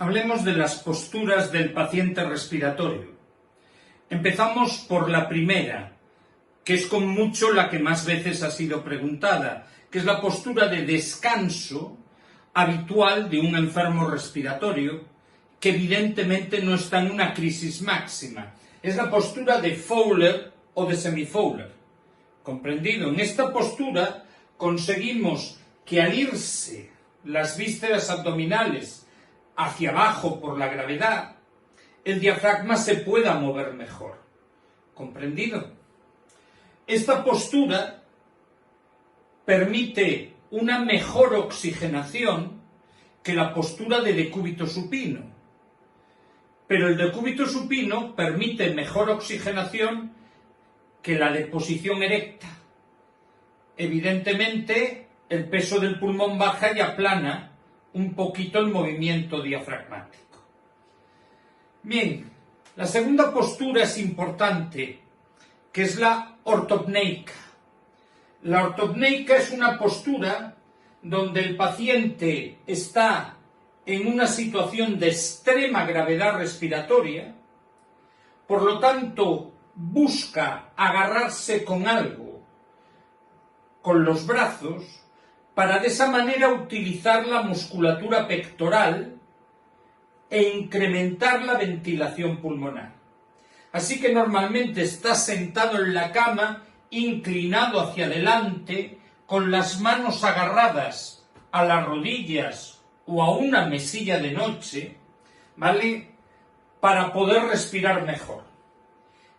Hablemos de las posturas del paciente respiratorio. Empezamos por la primera, que es con mucho la que más veces ha sido preguntada, que es la postura de descanso habitual de un enfermo respiratorio, que evidentemente no está en una crisis máxima. Es la postura de Fowler o de semi-Fowler. ¿Comprendido? En esta postura conseguimos que al irse las vísceras abdominales hacia abajo por la gravedad, el diafragma se pueda mover mejor. ¿Comprendido? Esta postura permite una mejor oxigenación que la postura de decúbito supino. Pero el decúbito supino permite mejor oxigenación que la de posición erecta. Evidentemente, el peso del pulmón baja y aplana un poquito el movimiento diafragmático. Bien, la segunda postura es importante, que es la ortopneica. La ortopneica es una postura donde el paciente está en una situación de extrema gravedad respiratoria, por lo tanto busca agarrarse con algo, con los brazos, para de esa manera utilizar la musculatura pectoral e incrementar la ventilación pulmonar. Así que normalmente está sentado en la cama, inclinado hacia adelante, con las manos agarradas a las rodillas o a una mesilla de noche, ¿vale?, para poder respirar mejor.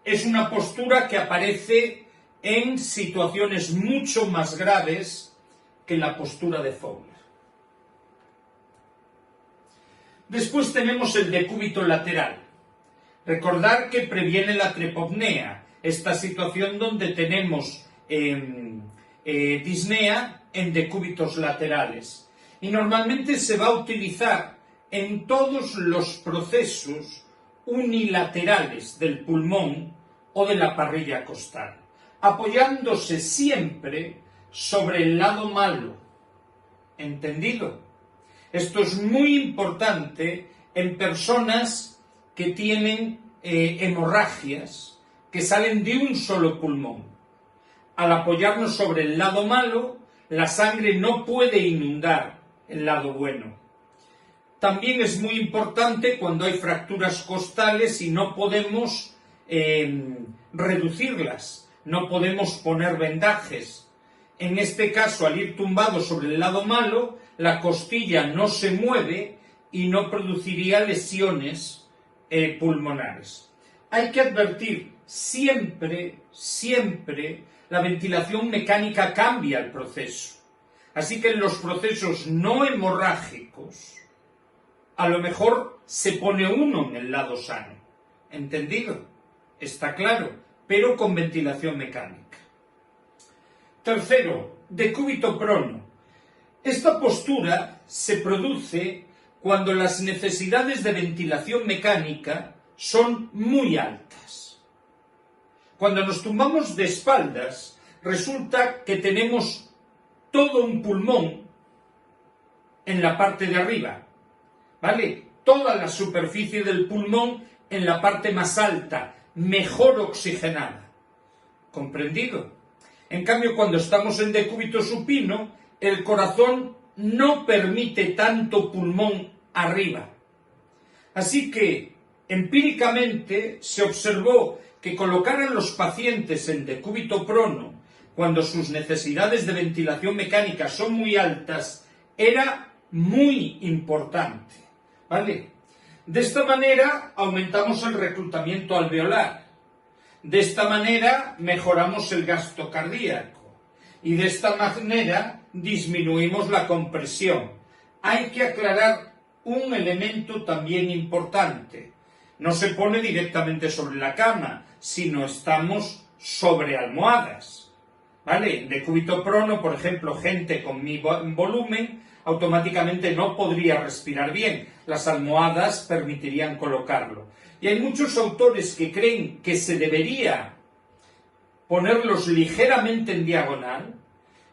Es una postura que aparece en situaciones mucho más graves que la postura de Fowler. Después tenemos el decúbito lateral. Recordar que previene la trepopnea, esta situación donde tenemos disnea en decúbitos laterales. Y normalmente se va a utilizar en todos los procesos unilaterales del pulmón o de la parrilla costal, apoyándose siempre sobre el lado malo. ¿Entendido? Esto es muy importante en personas que tienen hemorragias que salen de un solo pulmón. Al apoyarnos sobre el lado malo, la sangre no puede inundar el lado bueno. También es muy importante cuando hay fracturas costales y no podemos reducirlas, no podemos poner vendajes. En este caso, al ir tumbado sobre el lado malo, la costilla no se mueve y no produciría lesiones pulmonares. Hay que advertir, siempre la ventilación mecánica cambia el proceso. Así que en los procesos no hemorrágicos, a lo mejor se pone uno en el lado sano. ¿Entendido? Está claro, pero con ventilación mecánica. Tercero, decúbito prono. Esta postura se produce cuando las necesidades de ventilación mecánica son muy altas. Cuando nos tumbamos de espaldas, resulta que tenemos todo un pulmón en la parte de arriba, ¿vale? Toda la superficie del pulmón en la parte más alta, mejor oxigenada. ¿Comprendido? En cambio, cuando estamos en decúbito supino, el corazón no permite tanto pulmón arriba. Así que, empíricamente, se observó que colocar a los pacientes en decúbito prono, cuando sus necesidades de ventilación mecánica son muy altas, era muy importante, ¿vale? De esta manera aumentamos el reclutamiento alveolar, de esta manera mejoramos el gasto cardíaco y de esta manera disminuimos la compresión. Hay que aclarar un elemento también importante. No se pone directamente sobre la cama, sino estamos sobre almohadas, ¿vale? En decúbito prono, por ejemplo, gente con mi volumen, automáticamente no podría respirar bien. Las almohadas permitirían colocarlo. Y hay muchos autores que creen que se debería ponerlos ligeramente en diagonal,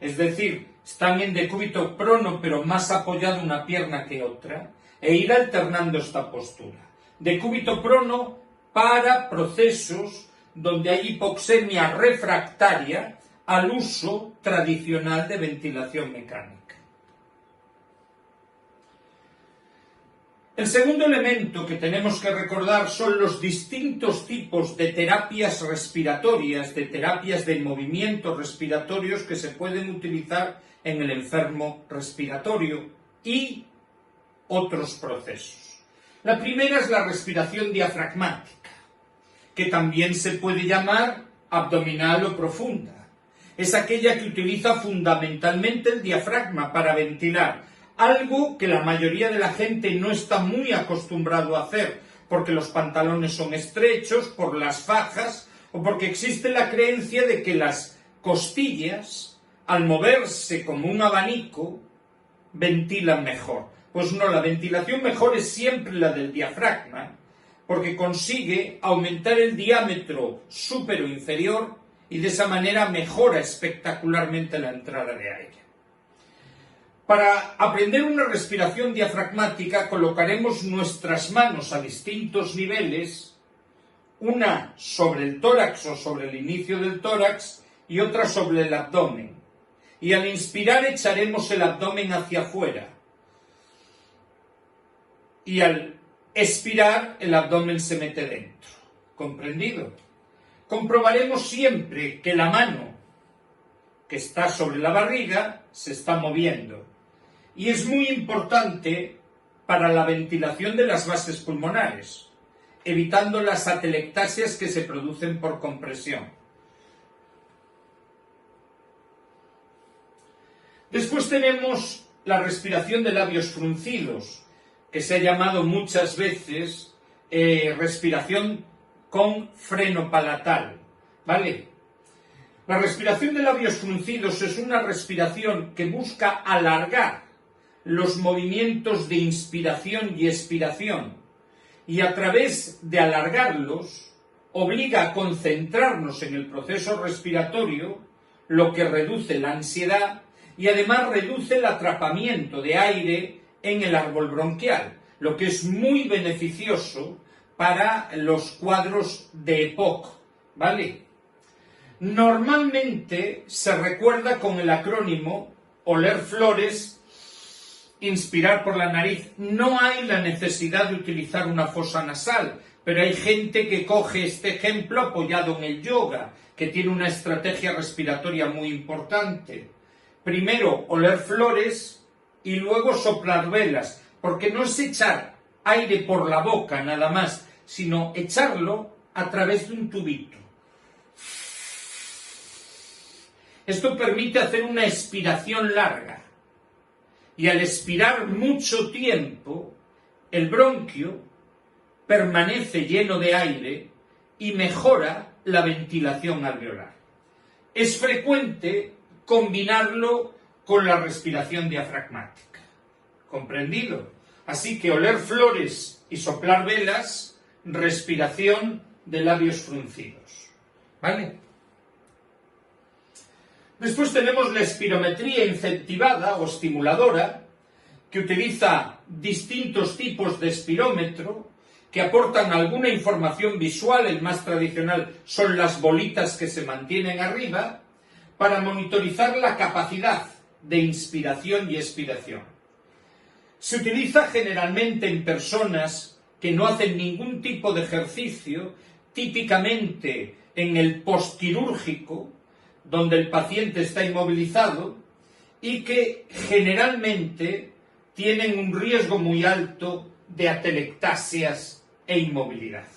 es decir, están en decúbito prono pero más apoyada una pierna que otra. e ir alternando esta postura. Decúbito prono para procesos donde hay hipoxemia refractaria al uso tradicional de ventilación mecánica. El segundo elemento que tenemos que recordar son los distintos tipos de terapias respiratorias, de terapias de movimientos respiratorios que se pueden utilizar en el enfermo respiratorio y otros procesos. La primera es la respiración diafragmática, que también se puede llamar abdominal o profunda. Es aquella que utiliza fundamentalmente el diafragma para ventilar, algo que la mayoría de la gente no está muy acostumbrado a hacer, porque los pantalones son estrechos, por las fajas, o porque existe la creencia de que las costillas, al moverse como un abanico, ventilan mejor. Pues no, la ventilación mejor es siempre la del diafragma, porque consigue aumentar el diámetro súpero inferior y de esa manera mejora espectacularmente la entrada de aire. Para aprender una respiración diafragmática colocaremos nuestras manos a distintos niveles, una sobre el tórax o sobre el inicio del tórax y otra sobre el abdomen. Y al inspirar echaremos el abdomen hacia afuera. Y al expirar el abdomen se mete dentro. ¿Comprendido? Comprobaremos siempre que la mano que está sobre la barriga se está moviendo. Y es muy importante para la ventilación de las bases pulmonares, evitando las atelectasias que se producen por compresión. Después tenemos la respiración de labios fruncidos, que se ha llamado muchas veces respiración con freno palatal, ¿vale? La respiración de labios fruncidos es una respiración que busca alargar los movimientos de inspiración y expiración, y a través de alargarlos obliga a concentrarnos en el proceso respiratorio, lo que reduce la ansiedad y además reduce el atrapamiento de aire en el árbol bronquial, lo que es muy beneficioso para los cuadros de EPOC, ¿vale? Normalmente se recuerda con el acrónimo oler flores, inspirar por la nariz. No hay la necesidad de utilizar una fosa nasal, pero hay gente que coge este ejemplo apoyado en el yoga, que tiene una estrategia respiratoria muy importante. Primero oler flores y luego soplar velas, porque no es echar aire por la boca nada más, sino echarlo a través de un tubito. Esto permite hacer una expiración larga. Y al expirar mucho tiempo, el bronquio permanece lleno de aire y mejora la ventilación alveolar. Es frecuente combinarlo con la respiración diafragmática. ¿Comprendido? Así que oler flores y soplar velas, respiración de labios fruncidos. ¿Vale? Después tenemos la espirometría incentivada o estimuladora, que utiliza distintos tipos de espirómetro que aportan alguna información visual. El más tradicional son las bolitas que se mantienen arriba, para monitorizar la capacidad de inspiración y expiración. Se utiliza generalmente en personas que no hacen ningún tipo de ejercicio, típicamente en el postquirúrgico, donde el paciente está inmovilizado y que generalmente tienen un riesgo muy alto de atelectasias e inmovilidad.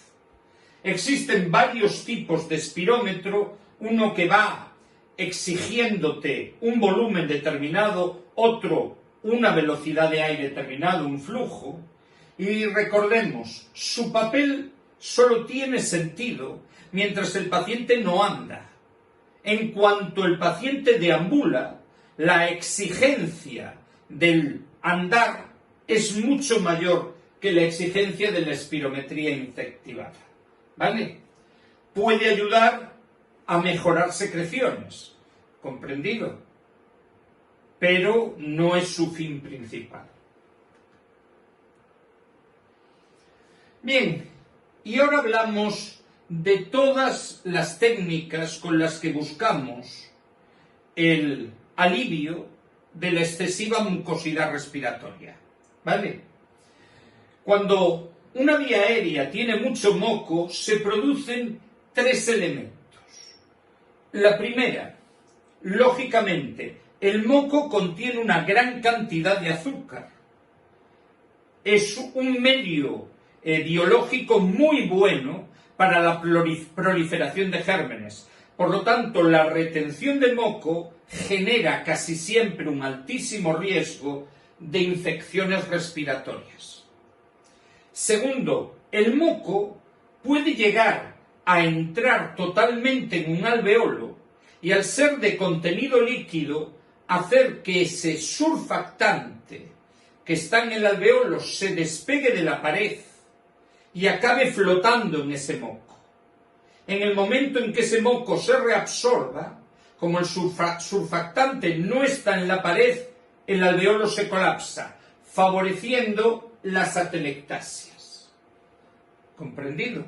Existen varios tipos de espirómetro, uno que va exigiéndote un volumen determinado, otro una velocidad de aire determinada, un flujo, y recordemos, su papel solo tiene sentido mientras el paciente no anda. En cuanto el paciente deambula, la exigencia del andar es mucho mayor que la exigencia de la espirometría incentivada. ¿Vale? Puede ayudar a mejorar secreciones, ¿comprendido? Pero no es su fin principal. Bien, y ahora hablamos de todas las técnicas con las que buscamos el alivio de la excesiva mucosidad respiratoria, ¿vale? Cuando una vía aérea tiene mucho moco, se producen tres elementos. La primera, lógicamente, el moco contiene una gran cantidad de azúcar. Es un medio biológico muy bueno para la proliferación de gérmenes. Por lo tanto, la retención de moco genera casi siempre un altísimo riesgo de infecciones respiratorias. Segundo, el moco puede llegar a entrar totalmente en un alveolo y, al ser de contenido líquido, hacer que ese surfactante que está en el alveolo se despegue de la pared y acabe flotando en ese moco. En el momento en que ese moco se reabsorba, como el surfactante no está en la pared, el alveolo se colapsa, favoreciendo las atelectasias. ¿Comprendido?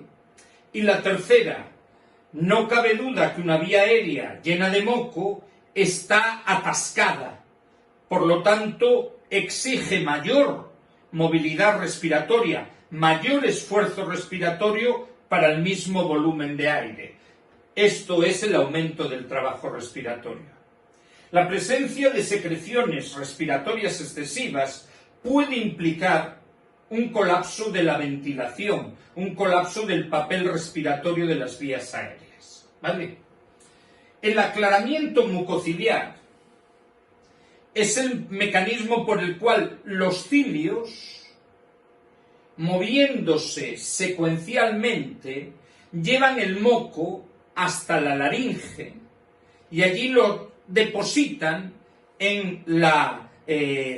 Y la tercera, no cabe duda que una vía aérea llena de moco está atascada, por lo tanto exige mayor movilidad respiratoria, mayor esfuerzo respiratorio para el mismo volumen de aire. Esto es el aumento del trabajo respiratorio. La presencia de secreciones respiratorias excesivas puede implicar un colapso de la ventilación, un colapso del papel respiratorio de las vías aéreas, ¿vale? El aclaramiento mucociliar es el mecanismo por el cual los cilios, moviéndose secuencialmente, llevan el moco hasta la laringe y allí lo depositan en la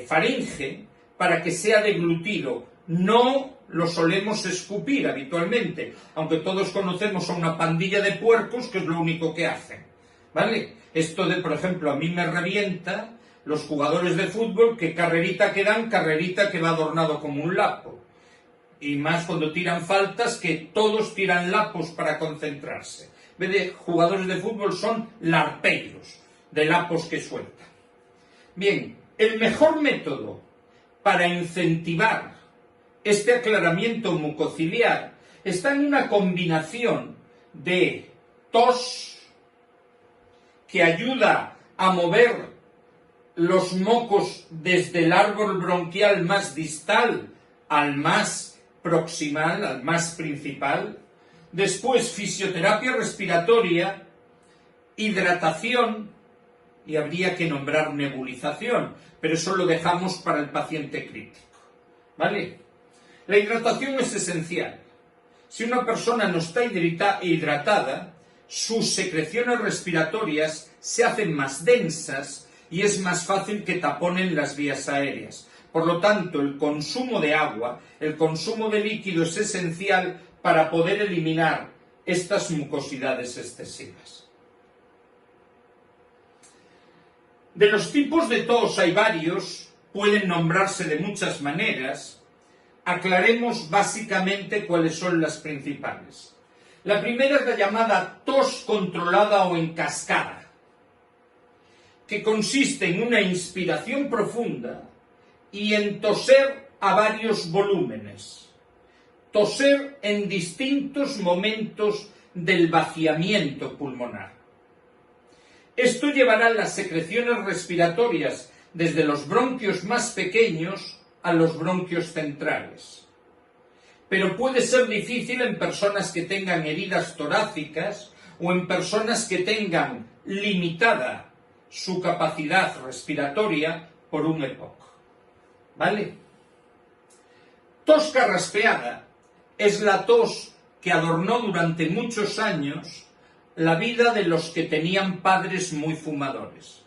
faringe para que sea deglutido. No lo solemos escupir habitualmente, aunque todos conocemos a una pandilla de puercos que es lo único que hacen, ¿vale? Esto de, por ejemplo, a mí me revienta los jugadores de fútbol que carrerita que dan, carrerita que va adornado como un lapo. Y más cuando tiran faltas, que todos tiran lapos para concentrarse. En vez de jugadores de fútbol son larpeiros, de lapos que sueltan. Bien, el mejor método para incentivar este aclaramiento mucociliar está en una combinación de tos, que ayuda a mover los mocos desde el árbol bronquial más distal al más proximal, al más principal. Después, fisioterapia respiratoria, hidratación, y habría que nombrar nebulización, pero eso lo dejamos para el paciente crítico, ¿vale? La hidratación es esencial. Si una persona no está hidratada, sus secreciones respiratorias se hacen más densas y es más fácil que taponen las vías aéreas. Por lo tanto, el consumo de agua, el consumo de líquido es esencial para poder eliminar estas mucosidades excesivas. De los tipos de tos hay varios, pueden nombrarse de muchas maneras. Aclaremos básicamente cuáles son las principales. La primera es la llamada tos controlada o en cascada, que consiste en una inspiración profunda y en toser a varios volúmenes. Toser en distintos momentos del vaciamiento pulmonar. Esto llevará las secreciones respiratorias desde los bronquios más pequeños a los bronquios centrales. Pero puede ser difícil en personas que tengan heridas torácicas o en personas que tengan limitada su capacidad respiratoria por un EPOC. ¿Vale? Tos carraspeada es la tos que adornó durante muchos años la vida de los que tenían padres muy fumadores.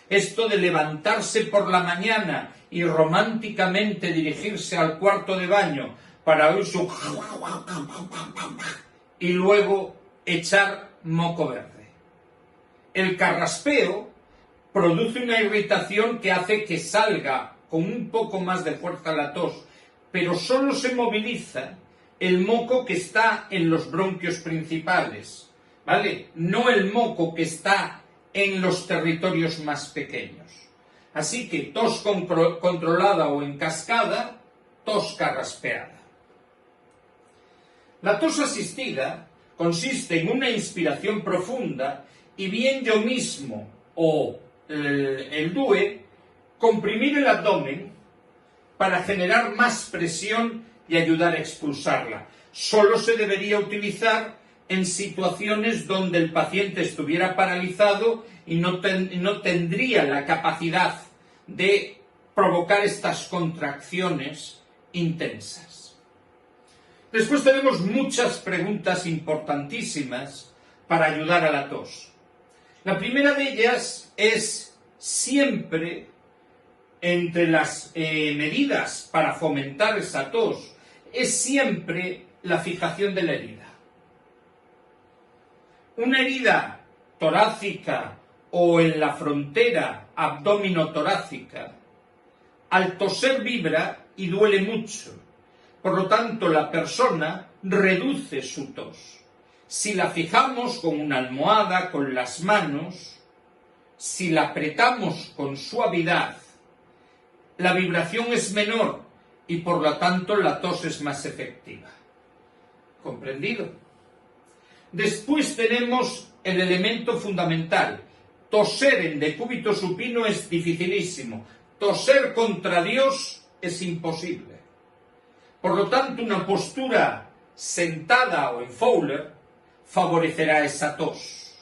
Esto de levantarse por la mañana y románticamente dirigirse al cuarto de baño para oír su y luego echar moco verde. El carraspeo produce una irritación que hace que salga con un poco más de fuerza la tos, pero solo se moviliza el moco que está en los bronquios principales, ¿vale? No el moco que está en los territorios más pequeños. Así que tos controlada o en cascada, tos carraspeada. La tos asistida consiste en una inspiración profunda y bien yo mismo o el DUE comprimir el abdomen para generar más presión y ayudar a expulsarla. Solo se debería utilizar en situaciones donde el paciente estuviera paralizado y no tendría la capacidad de provocar estas contracciones intensas. Después tenemos muchas preguntas importantísimas para ayudar a la tos. La primera de ellas es siempre entre las medidas para fomentar esa tos, es siempre la fijación de la herida. Una herida torácica o en la frontera abdominotorácica, al toser vibra y duele mucho. Por lo tanto, la persona reduce su tos. Si la fijamos con una almohada, con las manos, si la apretamos con suavidad, la vibración es menor y por lo tanto la tos es más efectiva. ¿Comprendido? Después tenemos el elemento fundamental. Toser en decúbito supino es dificilísimo. Toser contra Dios es imposible. Por lo tanto, una postura sentada o en Fowler favorecerá esa tos.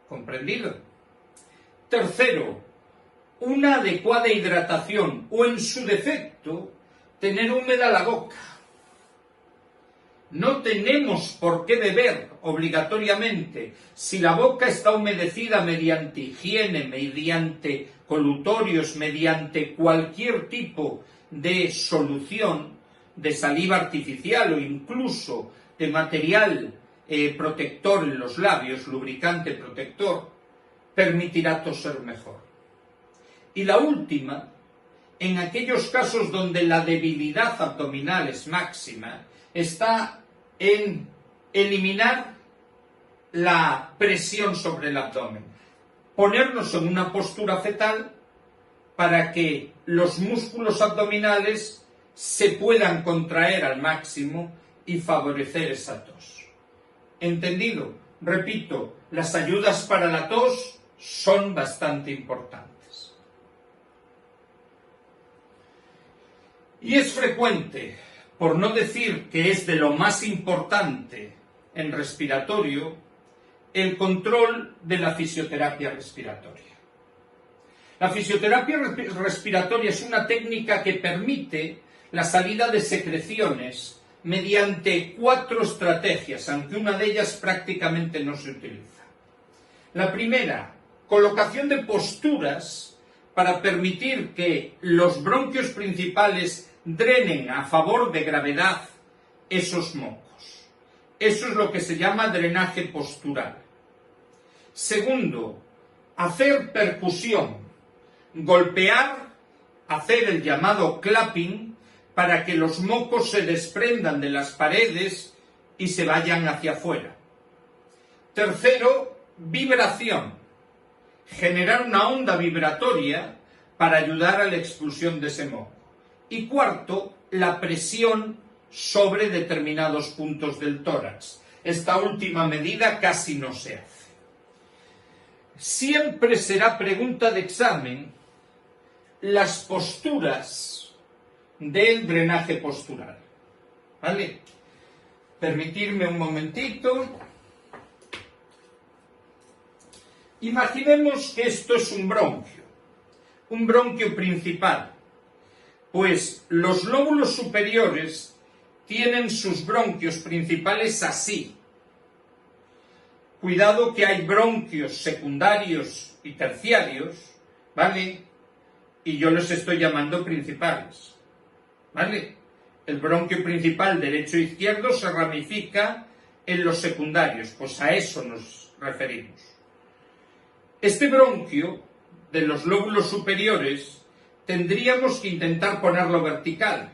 ¿Comprendido? Tercero, una adecuada hidratación o, en su defecto, tener húmeda la boca. No tenemos por qué beber obligatoriamente. Si la boca está humedecida mediante higiene, mediante colutorios, mediante cualquier tipo de solución, de saliva artificial o incluso de material protector en los labios, lubricante protector, permitirá toser mejor. Y la última, en aquellos casos donde la debilidad abdominal es máxima, está en eliminar la presión sobre el abdomen. Ponernos en una postura fetal para que los músculos abdominales se puedan contraer al máximo y favorecer esa tos. ¿Entendido? Repito, las ayudas para la tos son bastante importantes. Y es frecuente, por no decir que es de lo más importante en respiratorio, el control de la fisioterapia respiratoria. La fisioterapia respiratoria es una técnica que permite la salida de secreciones mediante 4 estrategias, aunque una de ellas prácticamente no se utiliza. La primera, colocación de posturas para permitir que los bronquios principales drenen a favor de gravedad esos mocos. Eso es lo que se llama drenaje postural. Segundo, hacer percusión, golpear, hacer el llamado clapping para que los mocos se desprendan de las paredes y se vayan hacia afuera. Tercero, vibración, generar una onda vibratoria para ayudar a la expulsión de ese moco. Y cuarto, la presión sobre determinados puntos del tórax. Esta última medida casi no se hace. Siempre será pregunta de examen las posturas del drenaje postural. ¿Vale? Permitirme un momentito. Imaginemos que esto es un bronquio principal. Pues los lóbulos superiores tienen sus bronquios principales así. Cuidado que hay bronquios secundarios y terciarios, ¿vale? Y yo los estoy llamando principales, ¿vale? El bronquio principal derecho e izquierdo se ramifica en los secundarios, pues a eso nos referimos. Este bronquio de los lóbulos superiores tendríamos que intentar ponerlo vertical.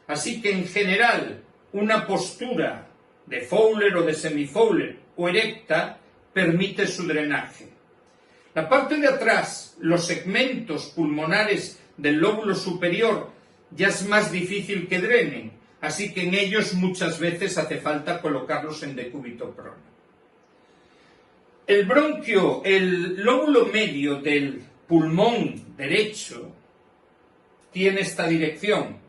Así que en general una postura de Fowler o de semi-Fowler o erecta permite su drenaje. La parte de atrás, los segmentos pulmonares del lóbulo superior, ya es más difícil que drenen, así que en ellos muchas veces hace falta colocarlos en decúbito prono. El bronquio, el lóbulo medio del pulmón derecho, tiene esta dirección.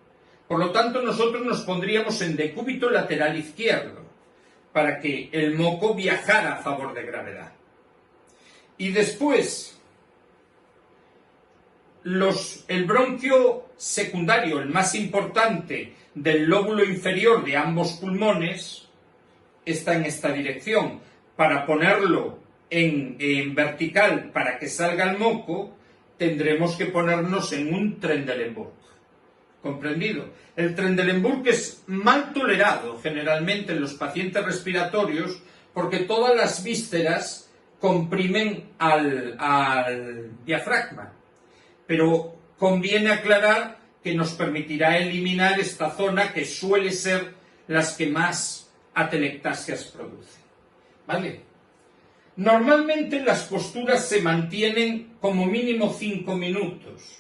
Por lo tanto, nosotros nos pondríamos en decúbito lateral izquierdo, para que el moco viajara a favor de gravedad. Y después, el bronquio secundario, el más importante del lóbulo inferior de ambos pulmones, está en esta dirección. Para ponerlo en vertical para que salga el moco, tendremos que ponernos en un Trendelenburg. ¿Comprendido? El Trendelenburg es mal tolerado generalmente en los pacientes respiratorios porque todas las vísceras comprimen al diafragma. Pero conviene aclarar que nos permitirá eliminar esta zona que suele ser las que más atelectasias producen. ¿Vale? Normalmente las posturas se mantienen como mínimo 5 minutos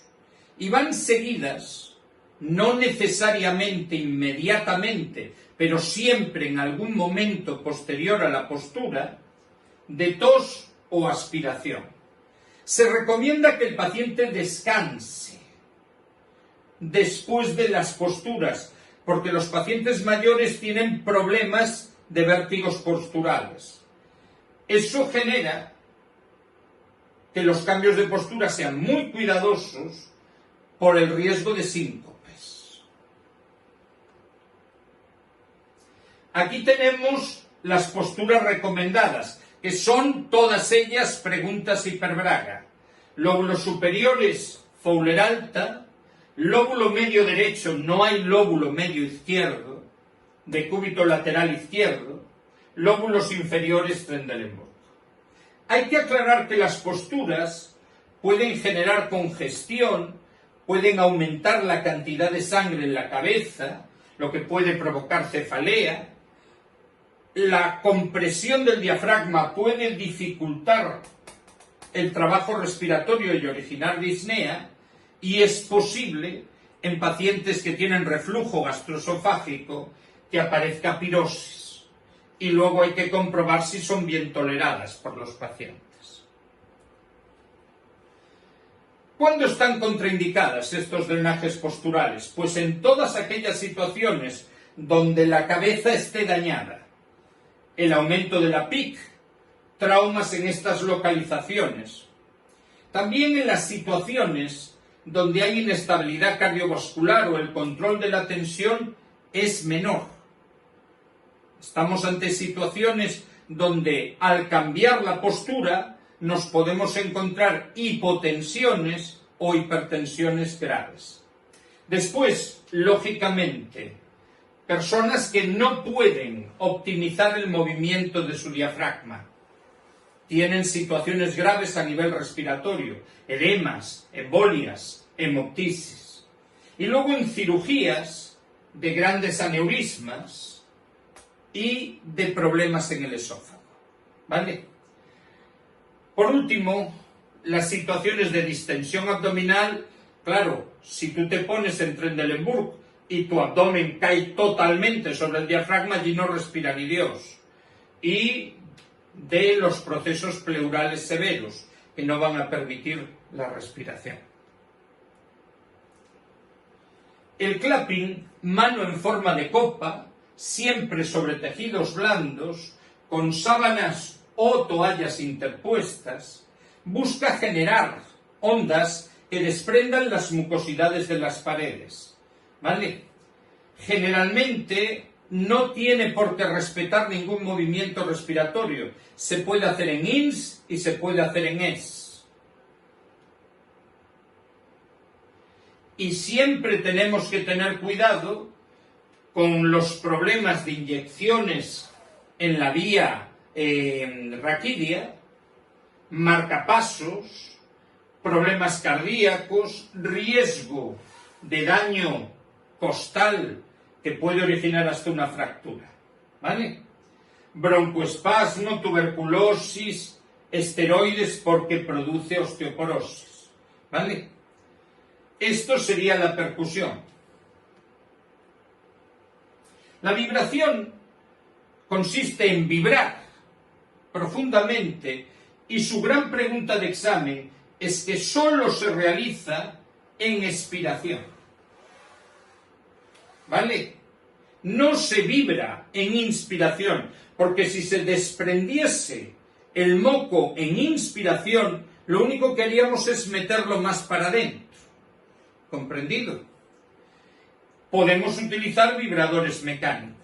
y van seguidas, no necesariamente inmediatamente, pero siempre en algún momento posterior a la postura, de tos o aspiración. Se recomienda que el paciente descanse después de las posturas, porque los pacientes mayores tienen problemas de vértigos posturales. Eso genera que los cambios de postura sean muy cuidadosos por el riesgo de síncopes. Aquí tenemos las posturas recomendadas, que son todas ellas preguntas Hiperbraga. Lóbulos superiores, Fowler alta. Lóbulo medio derecho, no hay lóbulo medio izquierdo. Decúbito lateral izquierdo. Lóbulos inferiores, Trendelenburg. Hay que aclarar que las posturas pueden generar congestión, pueden aumentar la cantidad de sangre en la cabeza, lo que puede provocar cefalea. La compresión del diafragma puede dificultar el trabajo respiratorio y originar disnea, y es posible en pacientes que tienen reflujo gastroesofágico que aparezca pirosis. Y luego hay que comprobar si son bien toleradas por los pacientes. ¿Cuándo están contraindicadas estos drenajes posturales? Pues en todas aquellas situaciones donde la cabeza esté dañada. El aumento de la PIC, traumas en estas localizaciones. También en las situaciones donde hay inestabilidad cardiovascular o el control de la tensión es menor. Estamos ante situaciones donde al cambiar la postura nos podemos encontrar hipotensiones o hipertensiones graves. Después, lógicamente, personas que no pueden optimizar el movimiento de su diafragma. Tienen situaciones graves a nivel respiratorio, edemas, embolias, hemoptisis. Y luego en cirugías de grandes aneurismas y de problemas en el esófago. ¿Vale? Por último, las situaciones de distensión abdominal. Claro, si tú te pones en Trendelenburg y tu abdomen cae totalmente sobre el diafragma, allí no respira ni Dios. Y de los procesos pleurales severos, que no van a permitir la respiración. El clapping, mano en forma de copa, siempre sobre tejidos blandos, con sábanas o toallas interpuestas, busca generar ondas que desprendan las mucosidades de las paredes. ¿Vale? Generalmente no tiene por qué respetar ningún movimiento respiratorio. Se puede hacer en INS y se puede hacer en ES. Y siempre tenemos que tener cuidado con los problemas de inyecciones en la vía raquídea, marcapasos, problemas cardíacos, riesgo de daño costal que puede originar hasta una fractura, ¿vale? Broncoespasmo, tuberculosis, esteroides porque produce osteoporosis, ¿vale? Esto sería la percusión. La vibración consiste en vibrar profundamente y su gran pregunta de examen es que solo se realiza en expiración, ¿vale? No se vibra en inspiración, porque si se desprendiese el moco en inspiración, lo único que haríamos es meterlo más para adentro. ¿Comprendido? Podemos utilizar vibradores mecánicos.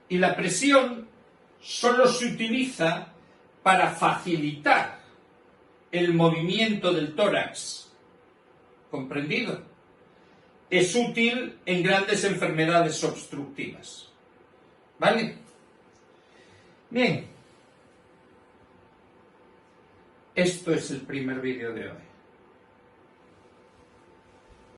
Y la presión solo se utiliza para facilitar el movimiento del tórax. ¿Comprendido? Es útil en grandes enfermedades obstructivas. ¿Vale? Bien. Esto es el primer vídeo de hoy.